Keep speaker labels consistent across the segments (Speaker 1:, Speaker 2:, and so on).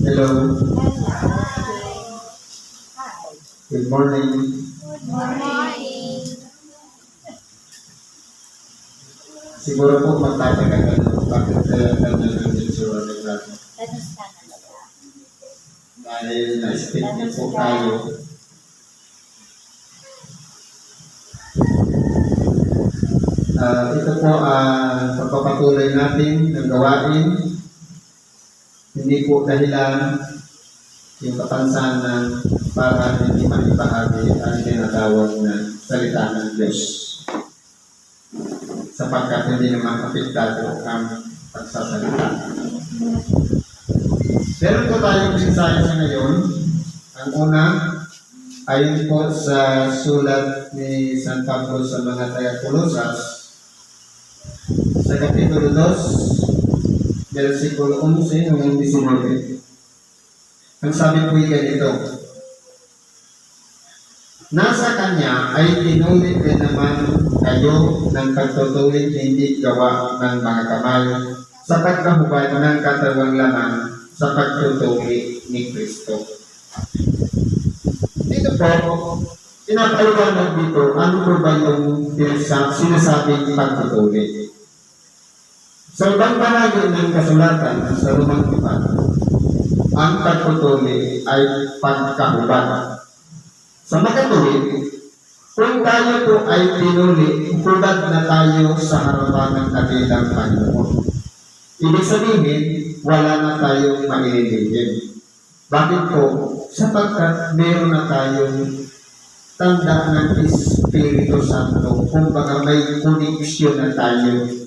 Speaker 1: Hello.
Speaker 2: Hi.
Speaker 1: Good morning.
Speaker 2: Good morning.
Speaker 1: Siguro po magtataka ka bakit kaya ganyan ang itsura ng lahat.
Speaker 2: Kamusta na talaga?
Speaker 1: Dahil na-stick niyo po tayo. Ito po ang pagpapatuloy natin ng gawain. Hindi po dahilan yung kapansanan para hindi maibahagi ang tinatawag na salita ng Diyos. Sapagkat hindi naman apektado ang pagsasalita. Meron po tayong mensahe sa ngayon. Ang una, ayon po sa sulat ni San Pablo sa mga taga-Kolosas, sa Kapitulo 2, versikulo 11 hanggang 19. Ang sabi po ay ganito, nasa Kanya ay tinulit din naman kayo ng pagtutulit hindi gawa ng mga kamay sa pagkahubad ng katawang laman sa pagtutulit ni Kristo. Dito po, pinapaliwanag dito, ano po ba yung sinasabing pagtutulit? Sa ibang bahagi ng kasulatan sa Lumang Tipan, ang pagtutulit ay pagkahubad. Sa makatuwid, kung tayo po ay pinuli, hubad na tayo sa harapan ng dakilang Panginoon. Ibig sabihin, wala na tayong maililihim. Bakit po? Sapagkat meron na tayong tanda ng Espiritu Santo, kung baka may koneksyon na tayo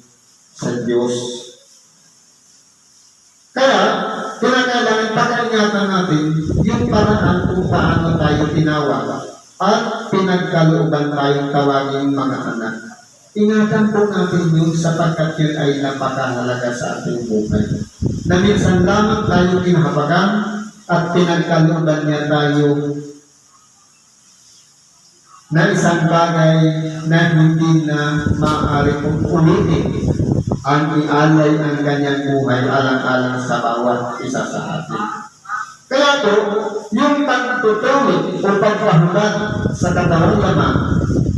Speaker 1: sa Diyos. Kaya, kinakailangan pag-ingatan natin yung paraan kung paano tayo tinawag at pinagkalooban tayong tawagin mga anak. Ingatan po natin yung sapagkat yun ay napakahalaga sa ating buhay. Na minsan lamang tayo kinahabagan at pinagkalooban niya tayo na isang bagay na hindi na maaari kong ulitin ang ialay ang kanyang buhay alang-alang sa bawat isa sa atin. Kaya po, yung pagtutuloy o pagpahubad sa katawang laman,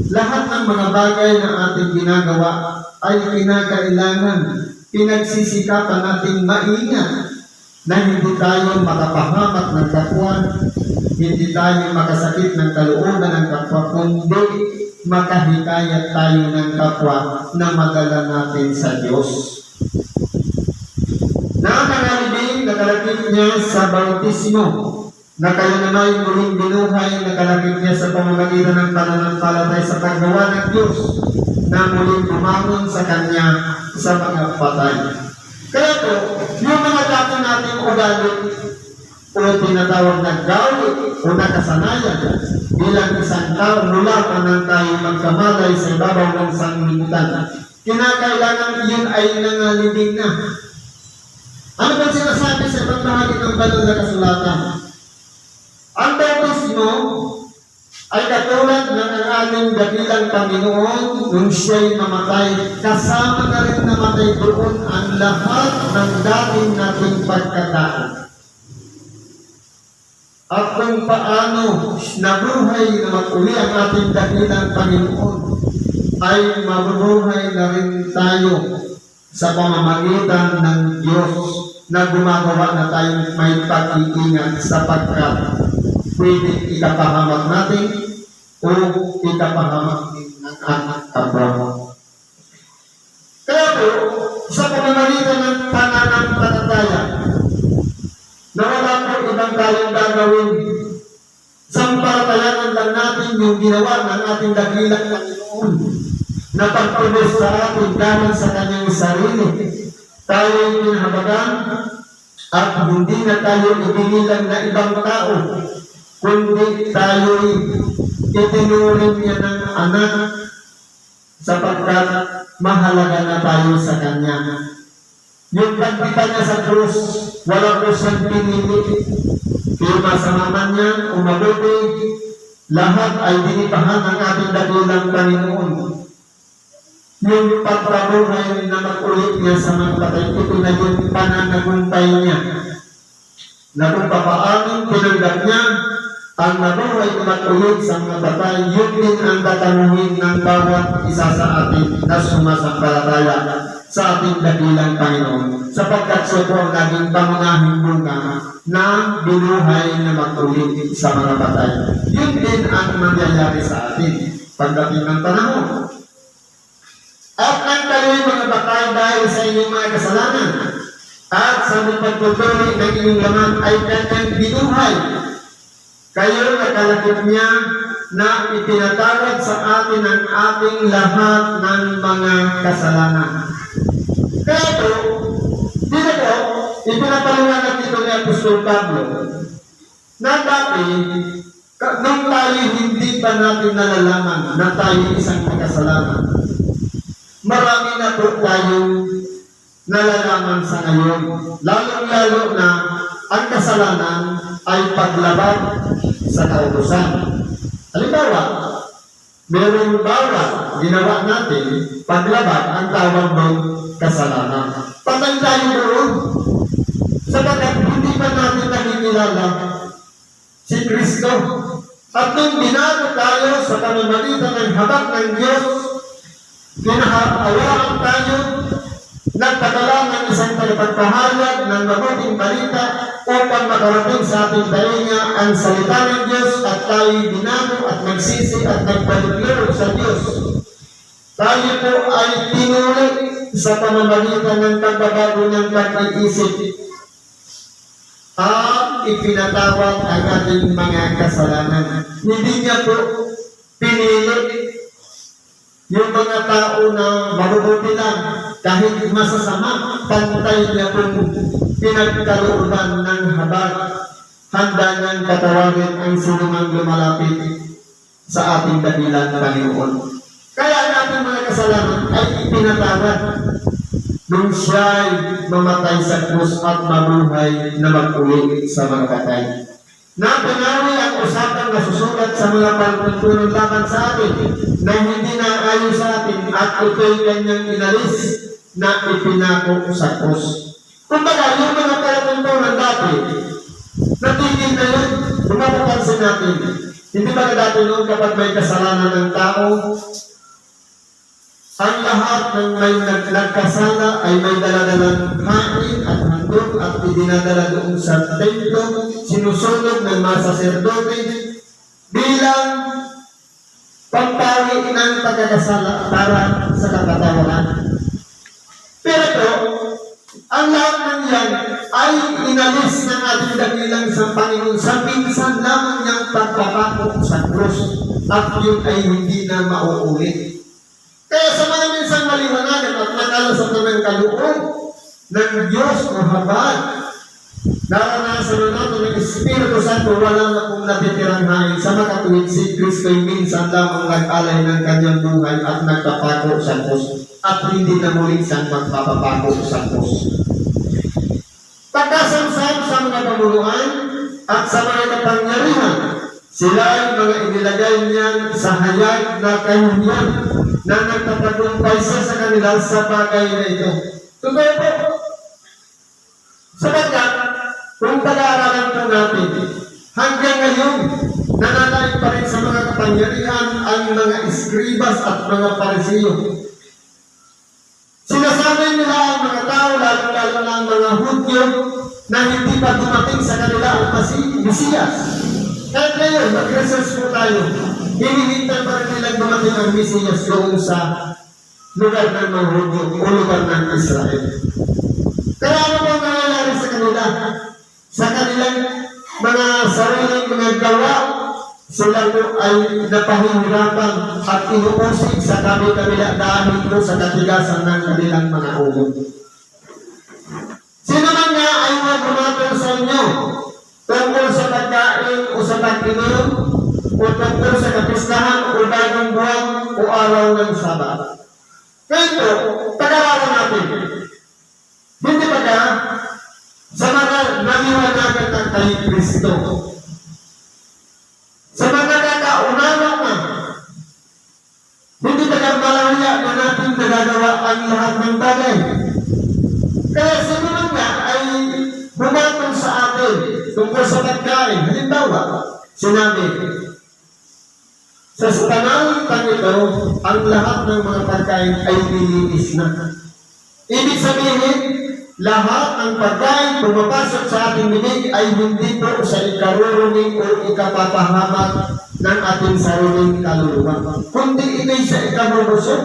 Speaker 1: lahat ng mga bagay na ating ginagawa ay kinakailangan pinagsisikapan natin maingat na hindi tayo makapahamak ng kapwa, hindi tayo makasakit ng kalooban ng kapwa, kundi makahikayat tayo ng kapwa na madala natin sa Diyos. Nakalagin, nakalagit niya sa bautismo, na kayo naman muling binuhay, nakalagit niya sa pamamagitan ng pananampalataya sa paggawa ng Diyos, na muling bumangon sa Kanya sa mga patay. Kaya po, yung mga dati nating ugali, o tinatawag na gawi o nakasanayan bilang isang tao mula pa nang tayo magkamalay sa ibabaw ng sanglibutan, kinakailangan yun ay nangalibing na. Ano ba sinasabi sa ibang bahagi ng banal na kasulatan? Ang bautismo ay katulad ng ang ating dakilang Panginoon nung siya'y mamatay, kasama na rin namatay doon ang lahat ng dating nating pagkatao. At kung paano nabuhay na mag-uli ang ating dakilang Panginoon, ay mabubuhay na rin tayo sa pamamagitan ng Diyos na gumagawa na tayong may pag-iingat sapagkat pwede ikapahamak natin o ikapahamak din ng ating kapwa. Kaya po, sa pamamagitan ng pananampalataya, na wala po ibang tayong gagawin. Sampalatayanan lang natin yung ginawa ng ating dakilang Panginoon na pagtulos sa atin galing sa Kanyang sarili. Tayo'y pinahabagan at hindi na tayo ibinilang na ibang tao, kundi tayo'y itinuring niya ng anak sapagkat mahalaga na tayo sa Kanya. Yung pagpita niya sa krus, wala ko siyang pinili. Kaya sa mama niya, umabuti, lahat ay dinipahan ng ating dakilang Panginoon. Yung pagpabuhay na mag-ulit niya sa mga patay, ito na yung pananagumpay niya. na kung papaanong tinanggap niya ang nabuhay at ulit sa mga patay, yun din ang tatanungin ng bawat isa sa atin na sumasampalataya sa ating dakilang Panginoon, sapagkat siya po ang naging pangunahing bunga na binuhay na mag-ulit sa mga patay. Yun din ang mangyayari sa atin pagdating ng panahon. At ang kayo'y mga patay dahil sa inyong mga kasalanan, at sa pagtutuloy ng inyong laman ay kanyang binuhay. Kayo nakalakip niya na ipinatawad sa atin ang ating lahat ng mga kasalanan. Kaya po, dito po, ipinapaliwanag dito ni Apostol Pablo na dati, nung tayo hindi pa natin nalalaman na tayo isang makasalanan, marami na po tayong nalalaman sa ngayon. Lalong-lalo na ang kasalanan ay paglabag sa kautusan. Halimbawa, mayroong bawal ginawa natin, paglabag ang tawag ng kasalanan. Patay tayo doon. Sapagkat hindi pa natin nakikilala si Kristo. At nung binago tayo sa pamamagitan ng habag ng Diyos, kinahawaan tayo, nagpadala ng isang tagapagpahayag ng mabuting balita upang makarating sa ating tainga ang salita ng Diyos at tayo binago at nagsisi at nagpaliklaro sa Diyos. Tayo po ay tinuloy sa pamamagitan ng pagbabago ng pag-iisip at ipinatawad ang ating mga kasalanan. Hindi niya po pinili yung mga tao na mabubuti lang, kahit masasama, pantay niya kung pinagkalooban ng habag, handa niyang patawarin ang sinumang lumalapit sa ating dakilang Panginoon. Kaya ang ating mga kasalanan ay ipinatawad nung siya'y mamatay sa krus at mabuhay na mag-uwi sa mga patay. Napanawi ang usapang nasusulat sa mga pagpuntunong laban sa atin na hindi na ayon sa atin at ito'y kanyang inalis na ipinako sa krus. Kumbaga, yung mga pagpuntunong dati, natigil na yun, bumapapansin natin. Hindi ba dati noon kapag may kasalanan ng tao, ang lahat ng may nagkasala ay may daladalang hain at handog at idinadala doon sa templo, sinusunod ng mga saserdote bilang pampawi ng pagkakasala para sa kapatawaran. Pero ang lahat ng yan ay inalis ng ating dakilang sa Panginoon sa pinsan lamang niyang pagpapako sa krus at yun ay hindi na mauulit. Kaya sa mga minsang maliwanagan at nakalasap na ng kaloob ng Diyos o habag, naranasan na natin ng Espiritu Santo, wala na kong natitirang hain sa makatuwid si Kristo'y minsan lamang nag-alay ng kanyang buhay at nagpapako sa krus at hindi na muling siyang magpapapako sa krus. Pagkasamsam sa mga pamuluan at sa mga kapangyarihan, sila ay mga inilagay niyan sa hayag na kahihiyan na nagtatagumpay siya sa kanila sa bagay na ito. Totoo po. Sapagkat, kung pag-aaralan po natin, hanggang ngayon, nananaig pa rin sa mga kapangyarihan ang mga eskribas at mga parisiyo. Sinasabi nila ang mga tao, lalo-lalo na ang mga Hudyo, na hindi pa dumating sa kanila ang Mesiyas. Kahit ngayon, mag-research po tayo, hinihintay pa rin nilang dumating ang Mesiyas doon sa lugar ng mga Hudyo o lugar ng Israel. Kaya ano po nangyayari sa kanila? Sa kanilang mga sariling mga gawa, sila po ay napahihirapan at inuusig sa kabila dahil po sa katigasan ng kanilang mga ulo. Sino man nga ay magbumatol sa inyo tungkol sa pagkain o sa pag-inom o tungkol sa kapistahan o bagong buwan o araw ng Sabat. Kaya pag-aralan natin, hindi ba ka sa mga naliwanagan ng kay Kristo? Sa mga nakaunawa na, hindi ba ka malaya na natin nagagawa ang lahat ng bagay? Kaya sino man nga ay bumatong sa atin tungkol sa pagkain. Halimbawa, sinabi, sa panalitang ito, ang lahat ng mga pagkain ay nilinis na. Ibig sabihin, lahat ng pagkain pumapasok sa ating bibig ay hindi po sa ikaruruming o ikapapahamak ng ating sariling kaluluwa, kundi ito'y sa ikarurusok.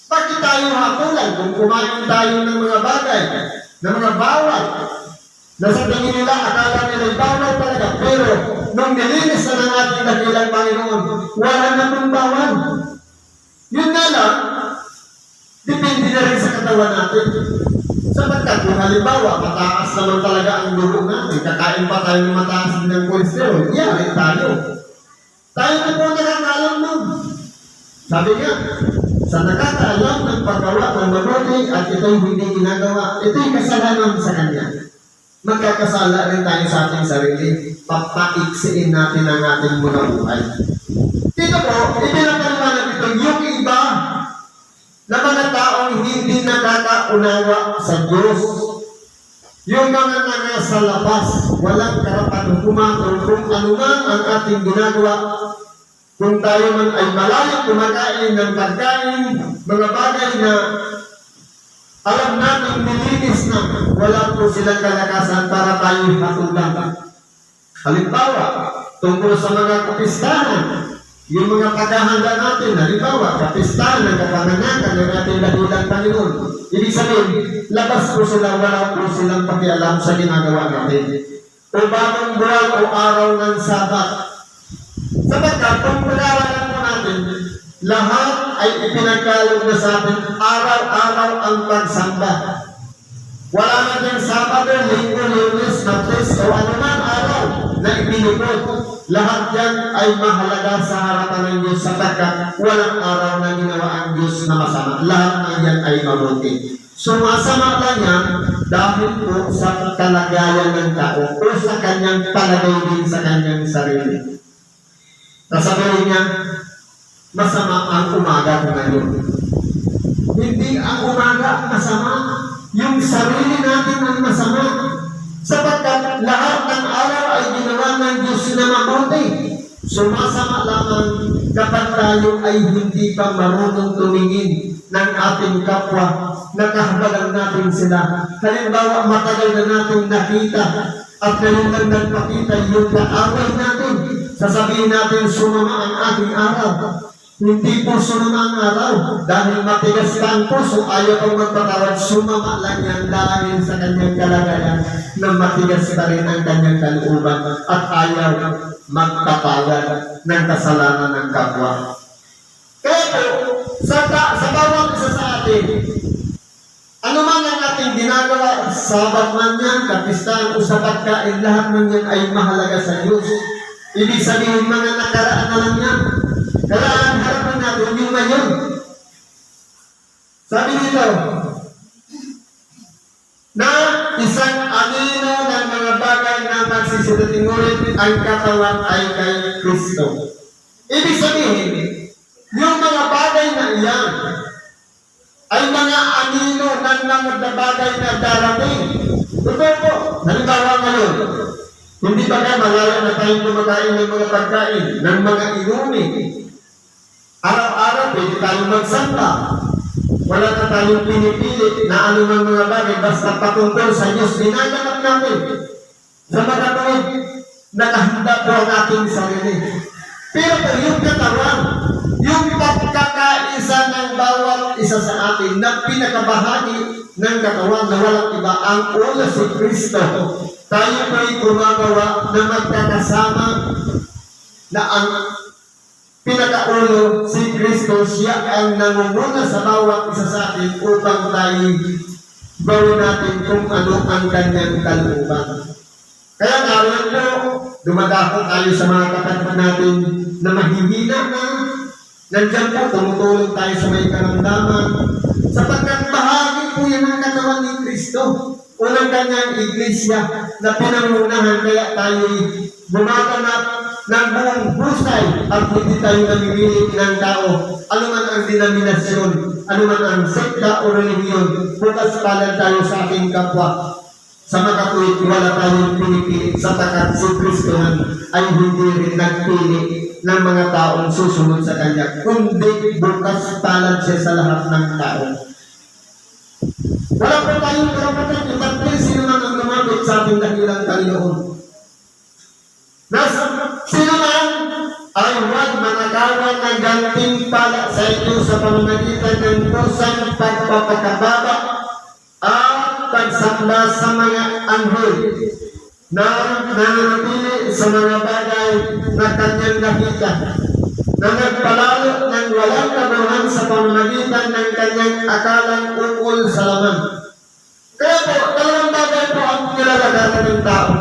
Speaker 1: Bakit tayo hapulan kung kumain tayo ng mga bagay, ng mga bawal, na sa tingin nila, akala nila'y bawal talaga, pero nung nilinis na ng ating dakilang Panginoon, wala na pong bawal. Yun nga lang, depende na rin sa katawan natin. Sapagkat kung halimbawa, mataas naman talaga ang dugo natin, kakain pa tayo ng mataas din ng cholesterol, yari tayo. Tayo na po nakakaalam nun. Sabi nga, sa nakakaalam ng paggawa ng mabuti at ito'y hindi ginagawa, ito'y kasalanan sa Kanya. Magkakasala rin tayo sa ating sarili. Papaiksiin natin ang ating muna buhay. Dito po, ipinapaliwanag ito yung iba na mga taong hindi nakakaunawa sa Diyos. Yung mga nasa labas, walang karapat humatol kung anuman ang ating ginagawa. Kung tayo man ay malayang kumakain ng pagkain, mga bagay na alam natin nilinis na, wala po silang kalakasan para tayo hatulan. Halimbawa, tungkol sa mga kapistahan, yung mga paghahanda natin, halimbawa, kapistahan ng kapanganakan ng ating dakilang Panginoon. Ibig sabihin, labas po sila, wala po silang pakialam sa ginagawa natin. O bagong buwan o araw ng Sabat. Sapagkat, kung pag-aralan po natin, lahat ay ipinagkalog na sa atin araw-araw ang pagsamba. Wala na diyang Sabado, Linggo, Lunes, Martes, o anuman araw na ipinupod. Lahat yan ay mahalaga sa harapan ng Diyos sapagkat walang araw na ginawa ang Diyos na masama. Lahat ng yan ay mabuti. Sumasama lang yan dahil po sa kalagayan ng tao o sa kanyang palagay din sa kanyang sarili. Nasabihin niya, masama ang umaga ko ngayon. Hindi ang umaga masama. Yung sarili natin ang masama. Sapagkat lahat ng araw ay ginawa ng Diyos na mabuti. Sumasama lamang kapag tayo ay hindi pa marunong tumingin ng ating kapwa. Nakahabalan natin sila. Halimbawa, matagal na natin nakita at ngayon lang nagpakita yung kaaway natin. Sasabihin natin, sumama ang ating araw. Hindi po sumama ang araw. Dahil matigas ka ang puso, ayaw kong magpatawad, sumama lang yan dahil sa kanyang kalagayan na matigas pa rin ang kanyang kalooban at ayaw magpatawad ng kasalanan ng kapwa. Kaya po, sa bawat isa sa atin, ano man ang ating ginagawa, Sabat man yan, kapistahan o sa pagkain, lahat ng yan ay mahalaga sa Diyos. Ibig sabihin, mga nakaraan na lang yan. Karaan, harapan natin yung ngayon. Sabi dito, na isang anino ng mga bagay na magsisitatingulit ang katawan ay kay Kristo. Ibig sabihin, yung mga bagay na iyan ay mga anino ng mga bagay na darating. Totoo po, halimbawa ngayon, hindi ba kayo malaya na tayong kumakain ng mga pagkain, ng mga inumin? Araw-araw, pwede tayong magsamba. Wala na tayong pinipilit na anumang mga bagay, basta patungkol sa Diyos, dinaganap natin. Sa mga tuwid, nakahanda po ang ating sarili. Pero yung katawan, yung pagkakaisa ng bawat isa sa atin, na pinakabahagi ng katawan na walang iba, ang ulo si Kristo. Tayo po'y gumagawa na magkakasama na ang pinakaulo si Kristo, siya ang nangunguna sa bawat isa sa atin upang tayo gawin natin kung ano ang kanyang kalooban. Kaya ngayon po, dumadako tayo sa mga kapatid natin na mahihina na. Nandiyan po, tumutulong tayo sa may karamdaman. Sapagkat bahagi po yan ang katawan ni Kristo. Unang kanyang iglesia na pinangunahan, kaya tayo'y gumaganap ng buong husay at hindi tayo namimili ng tao. Ano man ang denominasyon, ano man ang sekta o relihiyon, bukas palad tayo sa ating kapwa. Sa makatuwid, wala tayong pinipili sapagkat si Kristo ay hindi rin nagpili ng mga taong susunod sa Kanya, kundi bukas palad siya sa lahat ng tao. Wala po tayong karapatan ipagpil sino man ang lumapit sa ating dakilang Panginoon. Sino man ay huwag managawa ng gantimpala sa inyo sa pamamagitan ng kusang pagpapakababa at pagsamba sa mga anghel na nananatili sa mga bagay na kanyang nakita, na nagpalalo ng walang kabuhan sa pamamagitan ng kanyang akalang ukol sa laman. Kaya po, dalawang bagay po ang nilalagatan ng tao.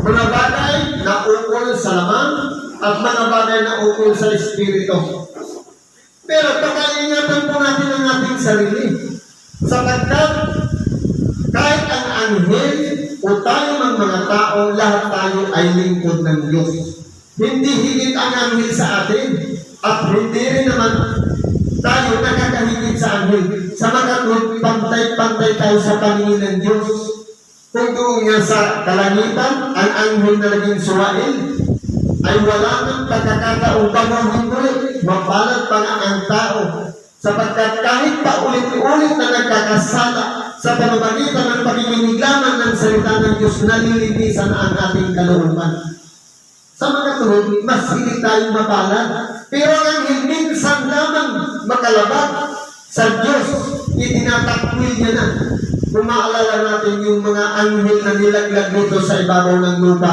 Speaker 1: Mga bagay na ukol sa laman at mga bagay na ukol sa espiritu. Pero pag-iingatan po natin ang ating sarili, sapagkat kahit ang anghel o tayo ng mga tao, lahat tayo ay lingkod ng Diyos. Hindi higit ang anghel sa atin at hindi rin naman tayo nakakahigit sa anghel. Sa makatwid, pantay-pantay tayo sa paningin ng Diyos. Kung doon nga sa kalangitan, ang anghel na naging suwail, ay wala ng pagkakataong baguhin ulit, mapalad pa nga ang tao. Sapagkat kahit pa ulit-ulit na nagkakasala sa pamamagitan ng pagkikinig lamang ng salita ng Diyos, nalilinisan ang ating kalooban. Sa mga tulad, mas hindi tayong mapalad. Pero ang minsan lamang makalabag sa Diyos, itinatakwil niya na. Kung maalala natin yung mga anghel na nilaglag dito sa ibabaw ng lupa,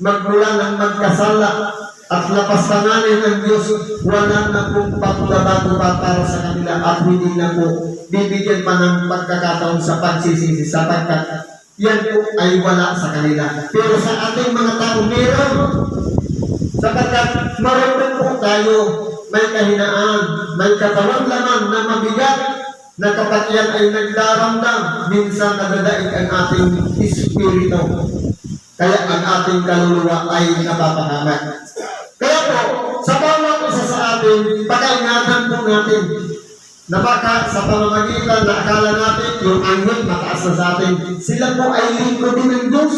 Speaker 1: magmula ng magkasala at lapastanganin ng Diyos, wala na pong pagbabago pa para sa kanila at hindi na po bibigyan pa ng pagkakataon sa pagsisisi sapagkat yan po ay wala sa kanila. Pero sa ating mga tao, meron. Sapagkat marunong po tayo, may kahinaan, may katawang laman na mabigat, na kapag yan ay nagdaramdam, minsan nadadaig ang ating espiritu. Kaya ang ating kaluluwa ay napapahamak. Kaya po, sa bawat isa sa atin, pag-ingatan po natin na baka sa pamamagitan na akala natin yung anghel mataas na sa atin, sila po ay lingkod din ng Diyos.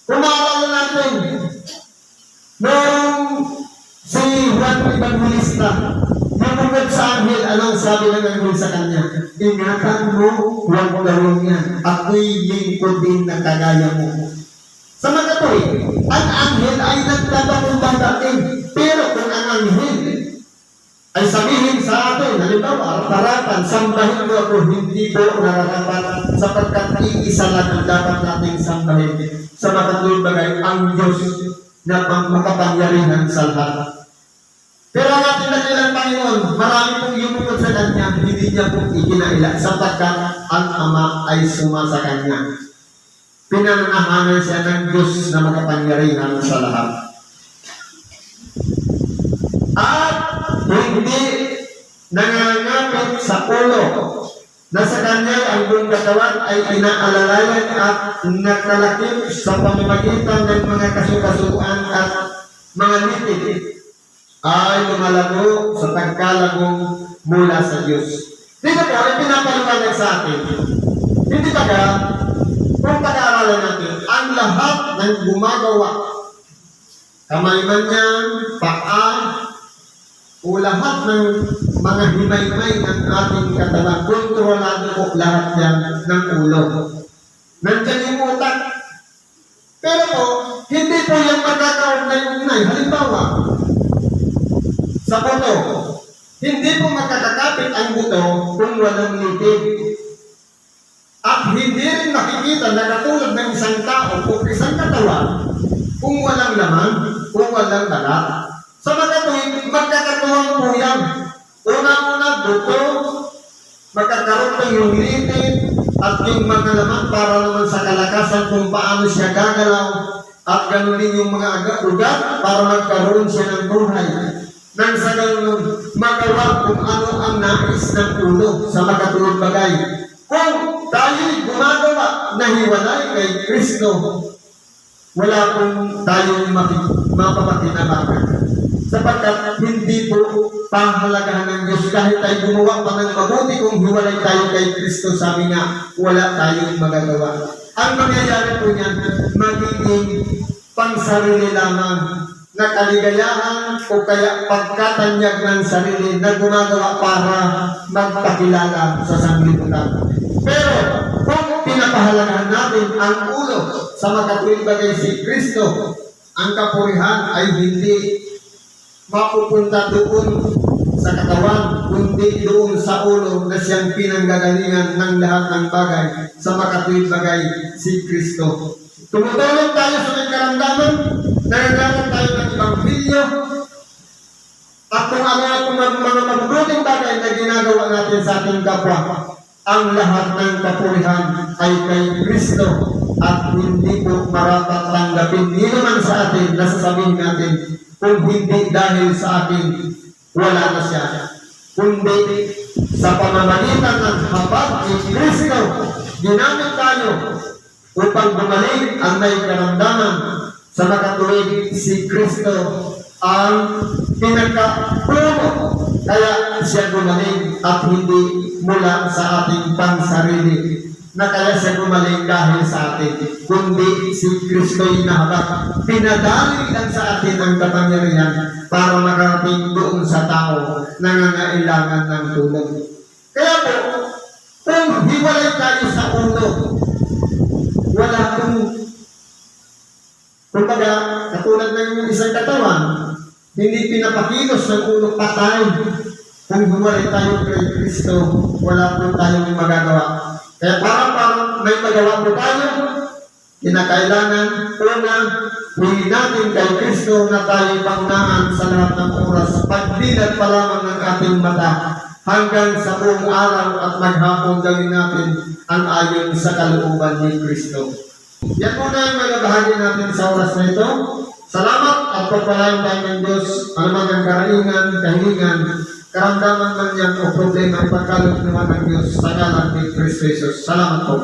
Speaker 1: Kung maalala natin, nung si Juan Evangelista, bumugod sa anghel, anong sabi ng anghel sa kanya? Ingatan mo, huwag mo gawin yan. Ako'y lingkod din na kagaya mo. Sa mga to'y, ang anghel ay nagtatakundang dating. Pero kung ang anghel ay sabihin sa atin, halimbawa, harap-harapan, sambahin mo ako, hindi po nararapat sapagkat iisa lang ang dapat nating sambahin. Sa makatulong bagay, ang Diyos na makapangyarihan sa lahat. Pero ang ating dakilang Panginoon, marami pong yumukod sa Kanya, hindi niya pong ikinaila sapagkat ang Ama ay suma sa Kanya. Pinananahanan siya ng Diyos na makapangyarihan sa lahat. At hindi nangangapit sa ulo na sa Kanya ang buong katawan ay inaalalayan at nakalakip sa pamamagitan ng mga kasukasuan at mga litig ay lumalago sa pagkalagong mula sa Diyos. Dito po ay pinapaliwanag sa atin. Hindi ba ka, kung pag-aaralan natin, ang lahat ng gumagawa, kamay man yan, paa, o lahat ng mga himay-may ng ating katawan, kontrolado po lahat yan ng ulo. Nandiyan yung utak. Pero po, hindi po yung magkakaugnay-ugnay. Halimbawa, sa buto, hindi po makakakapit ang buto kung walang litid. At hindi rin makikita na katulad ng isang tao o isang katawan kung walang laman, kung walang balat. Sa magkatuwing, magkakatuwang po yan. Una-una, buto, magkakaroon po yung litid at yung mga laman para naman sa kalakasan kung paano siya gagalaw at ganoon din yung mga ugat para magkaroon siya ng buhay. Nang sa ganoon, magawa kung ano ang nais ng ulo sa makatulog bagay. Kung tayo'y gumagawa na hiwalay kay Kristo, wala pong tayong mapapatinabakan. Sapagkat hindi po pahalagahan ng Diyos kahit tayo gumawa pa ng mabuti kung hiwalay tayo kay Kristo, sabi nga, wala tayong magagawa. ang mangyayari po niyan, magiging pangsarili lamang na kaligayahan o kaya pagkatanyag ng sarili na gumagawa para magpakilala sa sanglibutan. Pero kung pinapahalagahan natin ang ulo sa makatuwid bagay si Kristo, ang kapurihan ay hindi mapupunta doon sa katawan, kundi doon sa ulo na siyang pinanggagalingan ng lahat ng bagay sa makatuwid bagay si Kristo. Tumutulong tayo sa may karamdaman, nagagalang tayo ng Ebanghelyo, at kung ano at kung mga mabubuting bagay na ginagawa natin sa ating kapwa, ang lahat ng kapurihan ay kay Kristo at hindi po marapat tanggapin ni naman sa atin na sasabihin natin kung hindi dahil sa akin wala na siya, kundi sa pamamagitan ng habag ni Kristo ginamit tayo upang bumalik ang may karamdaman sa makatuwid si Kristo ang pinagkapuno kaya siya gumaling at hindi mula sa ating pansarili na kaya siya gumaling dahil sa atin, kundi si Kristo'y nahabag. Pinadali lang sa atin ang kapangyarihan para makarating doon sa tao na nangangailangan ng tulong. Kaya po, kung hiwalay tayo sa ulo, wala kung kumbaga, katulad ng isang katawan, hindi pinapakilos ng ulo patay. Kung hiwalay tayo kay Kristo, wala po tayong magagawa. Kaya parang may magawa po tayo, kinakailangan unang huwin natin kay Kristo na tayo pangunahan sa lahat ng oras. Pagdilat pa lamang ng ating mata hanggang sa buong araw at maghapon gawin natin ang ayon sa kalooban ni Kristo. Yan po na yung mga bahagi natin sa oras na ito. Salamat at pagpalain tayo ng Diyos, alamang ang karaingan, kahilingan, karamdaman man yan o problema, ipagkaloob naman ng Diyos sa ngalan ni Kristo Jesus. Salamat po.